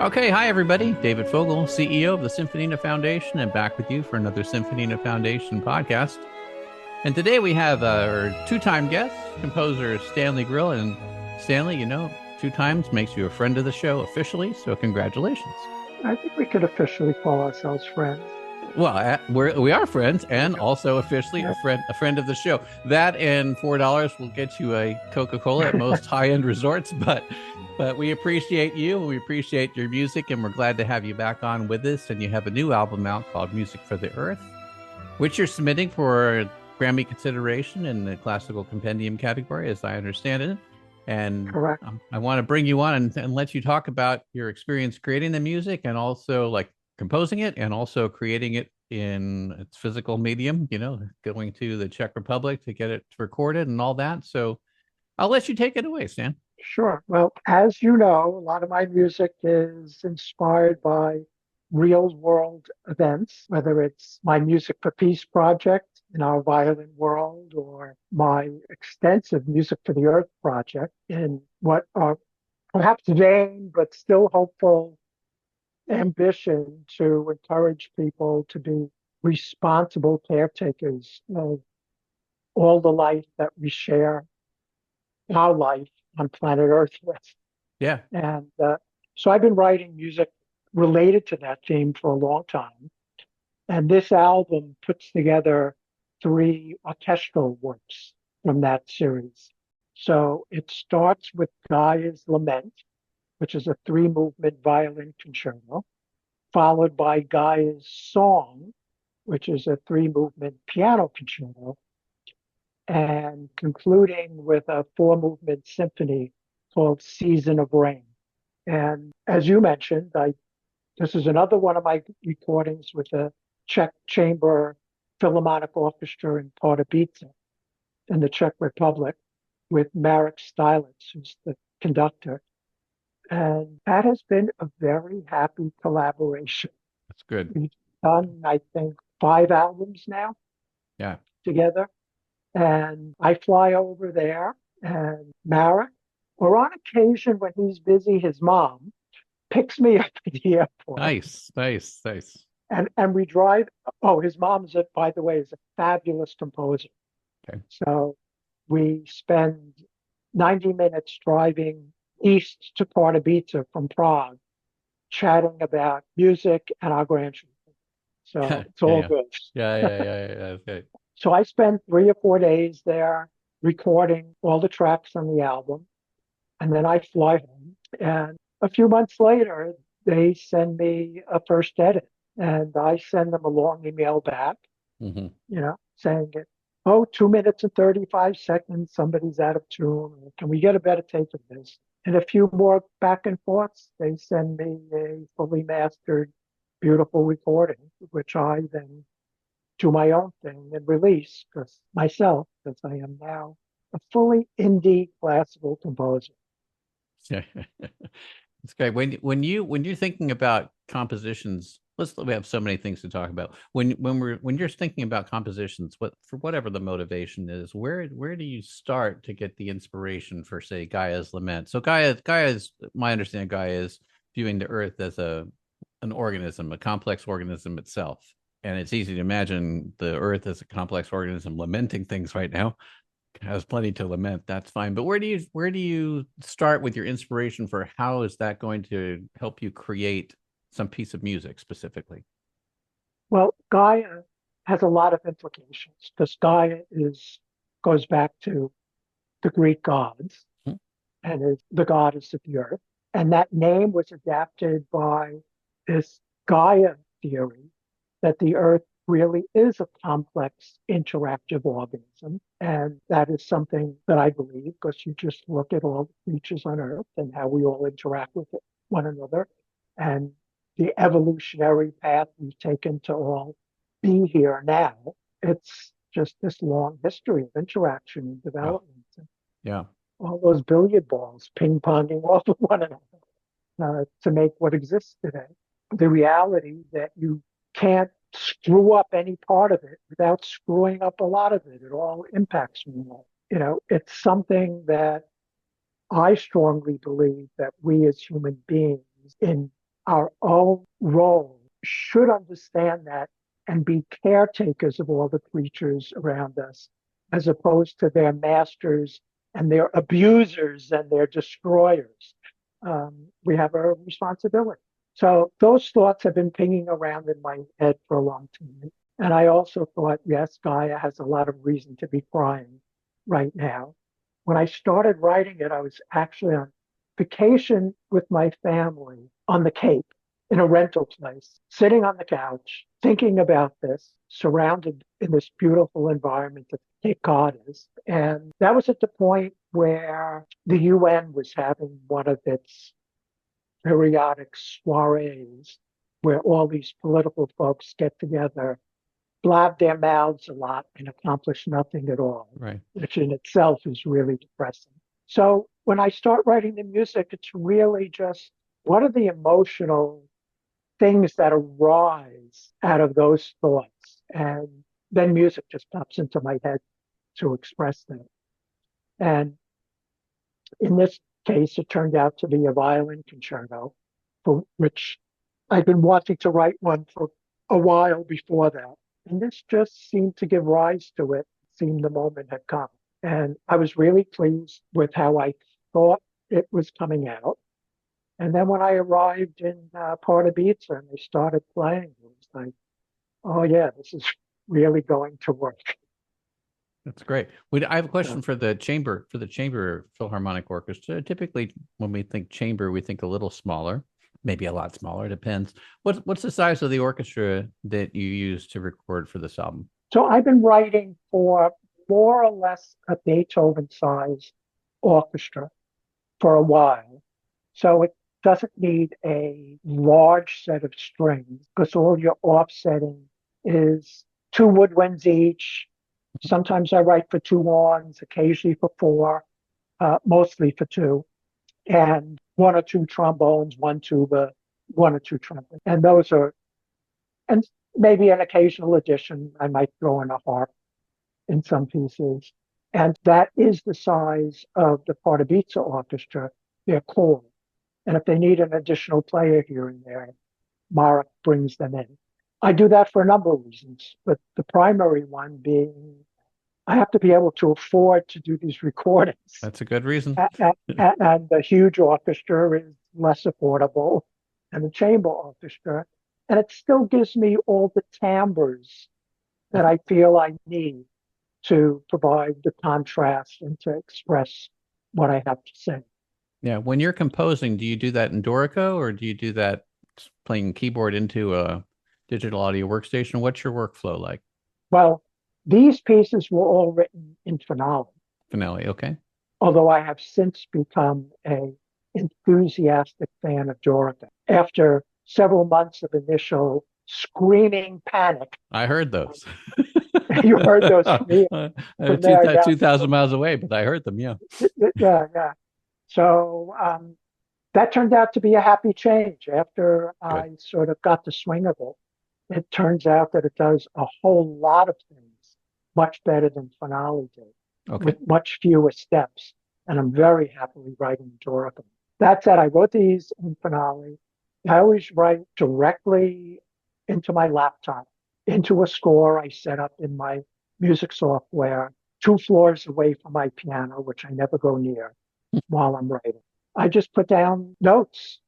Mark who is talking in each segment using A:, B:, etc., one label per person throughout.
A: Okay, hi everybody. David Fogel, CEO of the Symphonina Foundation, and back with you for another Symphonina Foundation podcast. And today we have our two-time guest, composer Stanley Grill. And Stanley, two times makes you a friend of the show officially, so congratulations.
B: I think we could officially call ourselves friends.
A: Well, we are friends, and also officially
B: Yep.
A: a friend of the show. That and $4 will get you a Coca-Cola at most high-end resorts, but we appreciate you, and we appreciate your music, and we're glad to have you back on with us. And you have a new album out called Music for the Earth, which you're submitting for Grammy consideration in the classical compendium category, as I understand it. And
B: Correct.
A: I want to bring you on and let you talk about your experience creating the music, and also like composing it, and also creating it in its physical medium, going to the Czech Republic to get it recorded and all that. So I'll let you take it away, Stan.
B: Sure. Well, as you know, a lot of my music is inspired by real world events, whether it's my Music for Peace project in our violin world or my extensive Music for the Earth project in what are perhaps vain but still hopeful ambition to encourage people to be responsible caretakers of all the life that we share, our life on planet Earth with.
A: Yeah.
B: And so I've been writing music related to that theme for a long time. And this album puts together three orchestral works from that series. So it starts with Gaia's Lament, which is a three-movement violin concerto, followed by Gaia's Song, which is a three-movement piano concerto, and concluding with a four-movement symphony called Season of Rain. And as you mentioned, this is another one of my recordings with the Czech Chamber Philharmonic Orchestra in Pardubice in the Czech Republic with Marek Stylitz, who's the conductor. And that has been a very happy collaboration.
A: That's good.
B: We've done, I think, 5 albums now
A: Yeah.
B: together. And I fly over there, and Marek, or on occasion when he's busy, his mom picks me up at the airport.
A: Nice.
B: And we drive. Oh, his mom's, by the way, is a fabulous composer.
A: Okay.
B: So we spend 90 minutes driving east to Pardubice from Prague, chatting about music and our grandchildren. So it's all good.
A: Yeah. Okay.
B: So I spent 3 or 4 days there recording all the tracks on the album. And then I fly home. And a few months later, they send me a first edit. And I send them a long email back, saying, oh, 2 minutes and 35 seconds, somebody's out of tune. Can we get a better take of this? And a few more back and forths, they send me a fully mastered, beautiful recording, which I then do my own thing and release because I am now a fully indie classical composer.
A: Yeah. It's great. When you're thinking about compositions, we have so many things to talk about. When you're thinking about compositions, for whatever the motivation is, where do you start to get the inspiration for, say, Gaia's Lament? So Gaia's my understanding, Gaia is viewing the earth as an organism, a complex organism itself. And it's easy to imagine the earth as a complex organism lamenting things right now. It has plenty to lament. That's fine. But where do you start with your inspiration for how is that going to help you create some piece of music specifically?
B: Well, Gaia has a lot of implications because Gaia goes back to the Greek gods and is the goddess of the earth. And that name was adapted by this Gaia theory that the earth really is a complex, interactive organism. And that is something that I believe because you just look at all the creatures on earth and how we all interact with one another and the evolutionary path we've taken to all be here now. It's just this long history of interaction and development.
A: Yeah.
B: All those billiard balls ping-ponging off of one another to make what exists today. The reality that you can't screw up any part of it without screwing up a lot of it. It all impacts me. It's something that I strongly believe that we as human beings in our own role, should understand that and be caretakers of all the creatures around us, as opposed to their masters and their abusers and their destroyers. We have a responsibility. So those thoughts have been pinging around in my head for a long time. And I also thought, yes, Gaia has a lot of reason to be crying right now. When I started writing it, I was actually on vacation with my family on the Cape in a rental place, sitting on the couch, thinking about this, surrounded in this beautiful environment that Cape Cod is. And that was at the point where the UN was having one of its periodic soirees where all these political folks get together, blab their mouths a lot, and accomplish nothing at all,
A: Right.
B: which in itself is really depressing. So when I start writing the music, it's really just what are the emotional things that arise out of those thoughts? And then music just pops into my head to express them. And in this case, it turned out to be a violin concerto, for which I'd been wanting to write one for a while before that. And this just seemed to give rise to it. It seemed the moment had come. And I was really pleased with how I thought it was coming out. And then when I arrived in Pardubice and they started playing, it was like, oh yeah, this is really going to work.
A: That's great. I have a question for the chamber Philharmonic Orchestra. Typically, when we think chamber, we think a little smaller, maybe a lot smaller. Depends. What's the size of the orchestra that you use to record for this album?
B: So I've been writing for more or less a Beethoven size orchestra for a while. So it doesn't need a large set of strings because all your offsetting is two woodwinds each. Sometimes I write for two horns, occasionally for four, mostly for two, and one or two trombones, one tuba, one or two trumpets. And those are, and maybe an occasional addition. I might throw in a harp in some pieces. And that is the size of the Pardubice Orchestra, their core. And if they need an additional player here and there, Marek brings them in. I do that for a number of reasons, but the primary one being I have to be able to afford to do these recordings.
A: That's a good reason.
B: And the huge orchestra is less affordable than the chamber orchestra. And it still gives me all the timbres that I feel I need to provide the contrast and to express what I have to say.
A: Yeah. When you're composing, do you do that in Dorico or do you do that playing keyboard into a digital audio workstation? What's your workflow like?
B: Well, these pieces were all written in finale.
A: Finale, okay.
B: Although I have since become a enthusiastic fan of Dorica. After several months of initial screaming panic.
A: I heard those.
B: You heard those screams from there,
A: 2,000 miles away, but I heard them, yeah.
B: Yeah. So that turned out to be a happy change after I sort of got the swing of it. It turns out that it does a whole lot of things much better than finale did, with much fewer steps. And I'm very happily writing Dorica. That said, I wrote these in finale. I always write directly into my laptop, into a score I set up in my music software, 2 floors away from my piano, which I never go near while I'm writing. I just put down notes,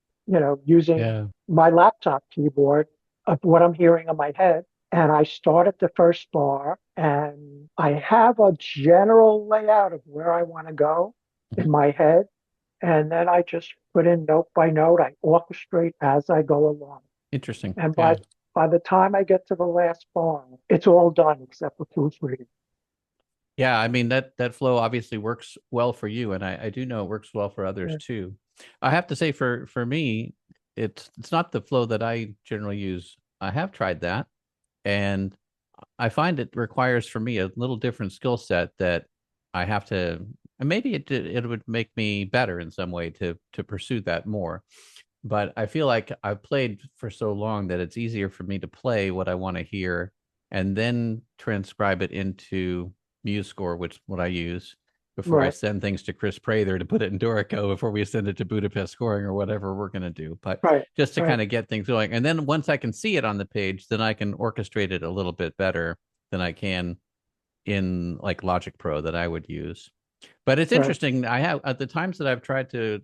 B: using my laptop keyboard of what I'm hearing in my head. And I start at the first bar and I have a general layout of where I want to go in my head. And then I just put in note by note. I orchestrate as I go along.
A: Interesting.
B: And by the time I get to the last bar, it's all done except for proofreading.
A: Yeah, I mean that flow obviously works well for you, and I do know it works well for others too. I have to say for me, it's not the flow that I generally use. I have tried that, and I find it requires for me a little different skill set that I have to, and maybe it would make me better in some way to pursue that more. But I feel like I've played for so long that it's easier for me to play what I want to hear and then transcribe it into MuseScore, which is what I use, before I
B: Right.
A: send things to Chris Prather to put it in Dorico before we send it to Budapest Scoring or whatever we're going to do. But
B: Right.
A: just to
B: Right.
A: kind of get things going. And then once I can see it on the page, then I can orchestrate it a little bit better than I can in like Logic Pro that I would use. But it's
B: Right.
A: interesting. I have at the times that I've tried to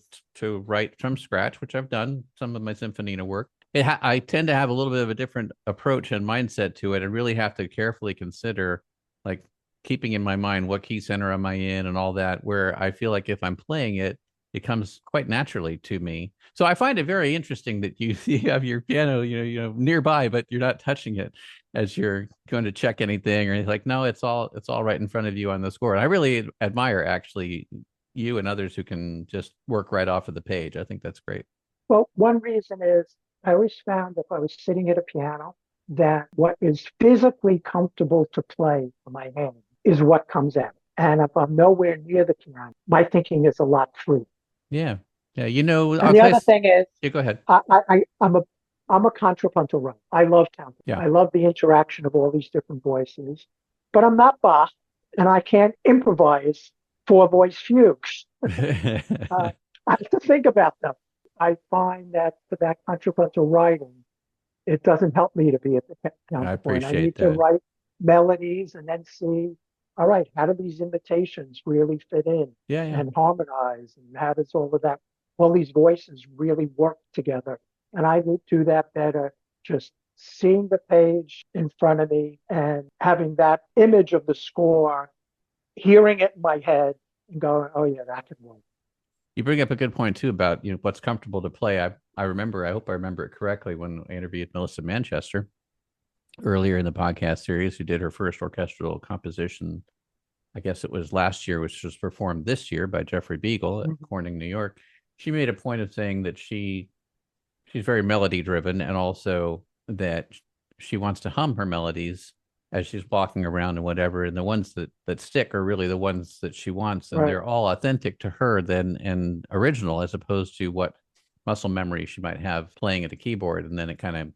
A: write from scratch, which I've done some of my Symphonina work. I tend to have a little bit of a different approach and mindset to it, and really have to carefully consider, like, keeping in my mind what key center am I in and all that. Where I feel like if I'm playing it, it comes quite naturally to me. So I find it very interesting that you have your piano, nearby, but you're not touching it as you're going to check anything or anything. Like, no, it's all right in front of you on the score. And I really admire actually you and others who can just work right off of the page. I think that's great.
B: Well, one reason is I always found if I was sitting at a piano that what is physically comfortable to play for my hand is what comes out. And if I'm nowhere near the piano, my thinking is a lot freer.
A: Yeah. Yeah.
B: And
A: I'll
B: the
A: tell you.
B: other thing is,
A: Yeah, go ahead.
B: I'm a contrapuntal writer. I love counting.
A: Yeah.
B: I love the interaction of all these different voices, but I'm not Bach, and I can't improvise four voice fugues. Uh, I have to think about them. I find that for that contrapuntal writing, it doesn't help me to be at the
A: I
B: counterpoint. I
A: appreciate
B: need to
A: that.
B: write melodies and then see, all right, how do these imitations really fit in
A: Yeah. Yeah.
B: and harmonize? And how does all these voices really work together? And I would do that better just seeing the page in front of me and having that image of the score, hearing it in my head and going, oh, yeah, that could work.
A: You bring up a good point too about what's comfortable to play. I remember. I hope I remember it correctly when I interviewed Melissa Manchester earlier in the podcast series, who did her first orchestral composition. I guess it was last year, which was performed this year by Jeffrey Beagle at
B: Mhm.
A: Corning, New York. She made a point of saying that she's very melody driven, and also that she wants to hum her melodies as she's walking around and whatever. And the ones that stick are really the ones that she wants, and
B: Right,
A: they're all authentic to her then and original, as opposed to what muscle memory she might have playing at a keyboard. And then it kind of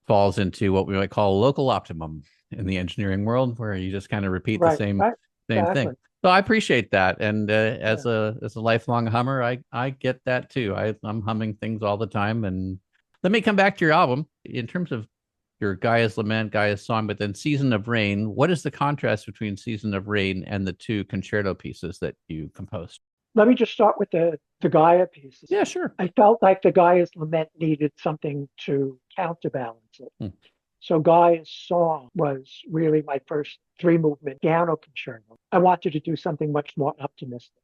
A: falls into what we might call local optimum in the engineering world, where you just kind of repeat the
B: right,
A: same
B: right,
A: same thing.
B: exactly.
A: So I appreciate that, and
B: Yeah.
A: as a lifelong hummer, I get that too. I'm humming things all the time. And let me come back to your album in terms of your Gaia's Lament, Gaia's Song, but then Season of Rain. What is the contrast between Season of Rain and the two concerto pieces that you composed?
B: Let me just start with the Gaia pieces.
A: Yeah, sure.
B: I felt like the Gaia's Lament needed something to counterbalance it.
A: Hmm.
B: So Gaia's Song was really my first three movement piano concerto. I wanted to do something much more optimistic.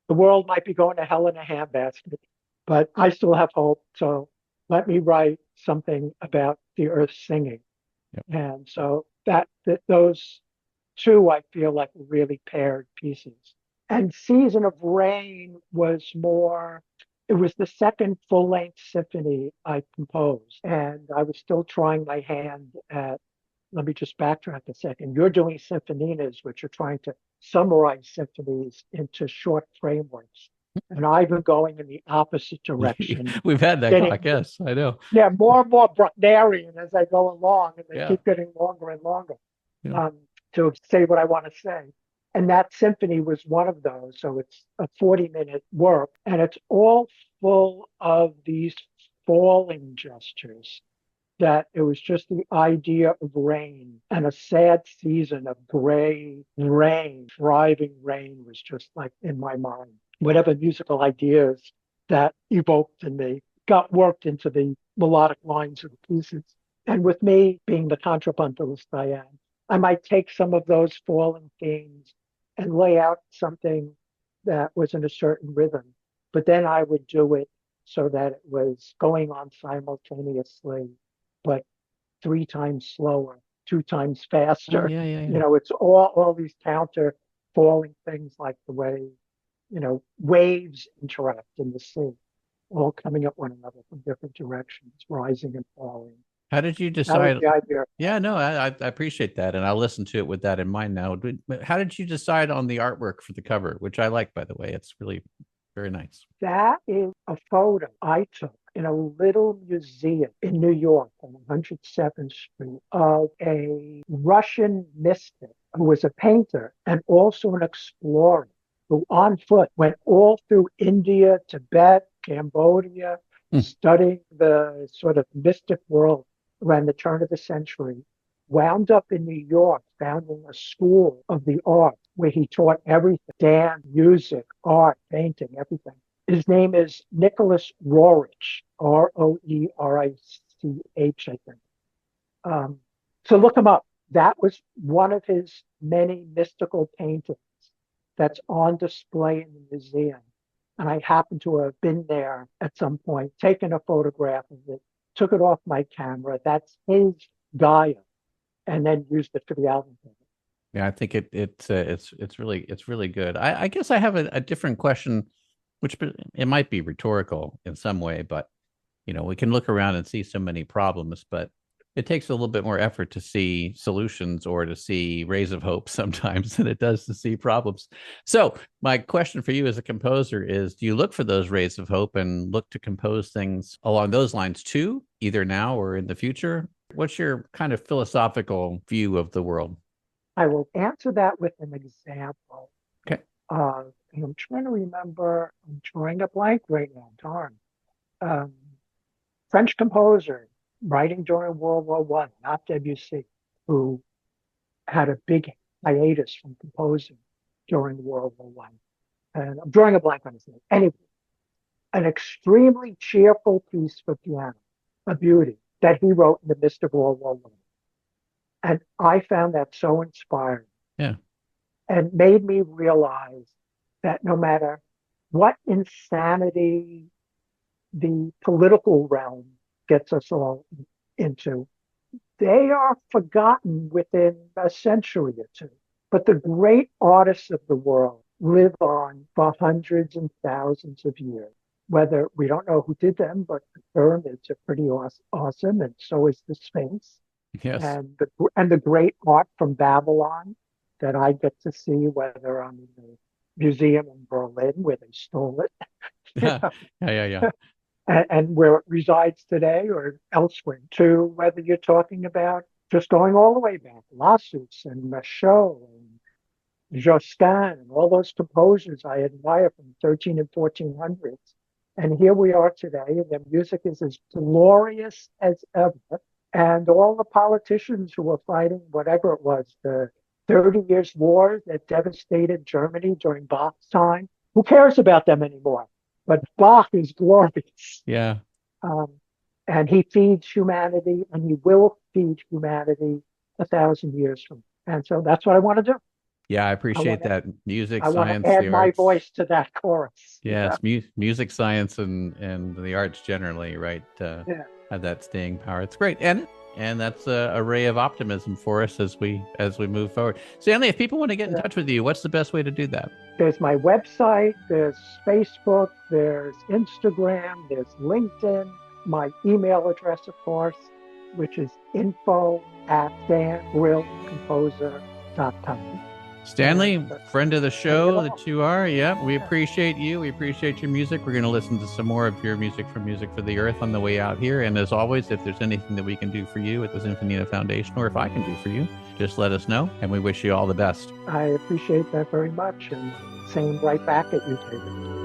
B: The world might be going to hell in a handbasket, but I still have hope. So let me write something about the earth singing.
A: Yep.
B: And so that those two I feel like were really paired pieces. And Season of Rain was more, it was the second full length symphony I composed. And I was still trying my hand at, let me just backtrack a second. You're doing symphoninas, which are trying to summarize symphonies into short frameworks. And I've been going in the opposite direction,
A: We've had that
B: getting,
A: talk. Yes, I know.
B: yeah, more and more Brucknerian as I go along, and they
A: Yeah.
B: keep getting longer and longer
A: Yeah.
B: to say what I want to say. And that symphony was one of those. So it's a 40-minute work, and it's all full of these falling gestures. That it was just the idea of rain and a sad season of gray rain, driving rain was just like in my mind. Whatever musical ideas that evoked in me got worked into the melodic lines of the pieces. And with me being the contrapuntalist I am, I might take some of those falling themes and lay out something that was in a certain rhythm, but then I would do it so that it was going on simultaneously, but three times slower, two times
A: Oh,
B: faster.
A: yeah, yeah,
B: You
A: yeah.
B: know, it's all these counter falling things like the way, waves interact in the sea, all coming at one another from different directions, rising and falling.
A: How did you
B: That was
A: decide?
B: the idea.
A: Yeah, no, I appreciate that, and I'll listen to it with that in mind now. How did you decide on the artwork for the cover, which I like, by the way? It's really very nice.
B: That is a photo I took in a little museum in New York on 107th Street of a Russian mystic who was a painter and also an explorer. who on foot went all through India, Tibet, Cambodia,
A: Hmm.
B: studying the sort of mystic world around the turn of the century, wound up in New York, founding a school of the art where he taught everything, dance, music, art, painting, everything. His name is Nicholas Roerich, Roerich, I think. Um, so look him up. That was one of his many mystical paintings that's on display in the museum. And I happened to have been there at some point, taken a photograph of it, took it off my camera. That's his Gaia, and then used it for the album cover.
A: Yeah, I think it's really good. I guess I have a different question, which it might be rhetorical in some way, but we can look around and see so many problems, but it takes a little bit more effort to see solutions or to see rays of hope sometimes than it does to see problems. So my question for you as a composer is, do you look for those rays of hope and look to compose things along those lines too, either now or in the future? What's your kind of philosophical view of the world?
B: I will answer that with an example.
A: Okay.
B: I'm trying to remember, I'm drawing a blank right now, darn. Um, French composer writing during World War One, not Debussy, who had a big hiatus from composing during World War One. And I'm drawing a blank on his name. Anyway, an extremely cheerful piece for piano, a beauty that he wrote in the midst of World War One. And I found that so inspiring.
A: Yeah.
B: And made me realize that no matter what insanity the political realm gets us all into, they are forgotten within a century or two. But the great artists of the world live on for hundreds and thousands of years. Whether we don't know who did them, but the pyramids are pretty awesome, and so is the Sphinx
A: Yes.
B: and the great art from Babylon that I get to see, whether I'm in the museum in Berlin where they stole it,
A: Yeah. Yeah.
B: and where it resides today or elsewhere, to whether you're talking about just going all the way back, Lassus and Machaut and Josquin and all those composers I admire from 13 and 1400s. And here we are today, and their music is as glorious as ever. And all the politicians who were fighting whatever it was, the 30 Years' War that devastated Germany during Bach's time, who cares about them anymore? But Bach is glorious.
A: Yeah.
B: Um, and he feeds humanity, and he will feed humanity 1,000 years from now. And so that's what I want to do.
A: Yeah, I
B: I want
A: appreciate
B: to,
A: that. Music,
B: I want to
A: science,
B: add
A: the
B: my
A: arts.
B: voice to that chorus.
A: Yes, music, science, and the arts generally, right?
B: Yeah.
A: Have that staying power. It's great, and that's a ray of optimism for us as we move forward. Stanley, if people want to get in
B: Yeah.
A: touch with you, what's the best way to do that?
B: There's my website, there's Facebook, there's Instagram, there's LinkedIn, my email address, of course, which is info@stangrillcomposer.com.
A: Stanley,
B: And
A: friend of the
B: bring it
A: show
B: on.
A: that you are. Yeah, we
B: Yeah.
A: appreciate you. We appreciate your music. We're going to listen to some more of your music from Music for the Earth on the way out here. And as always, if there's anything that we can do for you at the Symphonina Foundation, or if I can do for you, just let us know. And we wish you all the best.
B: I appreciate that very much, and same right back at you, David.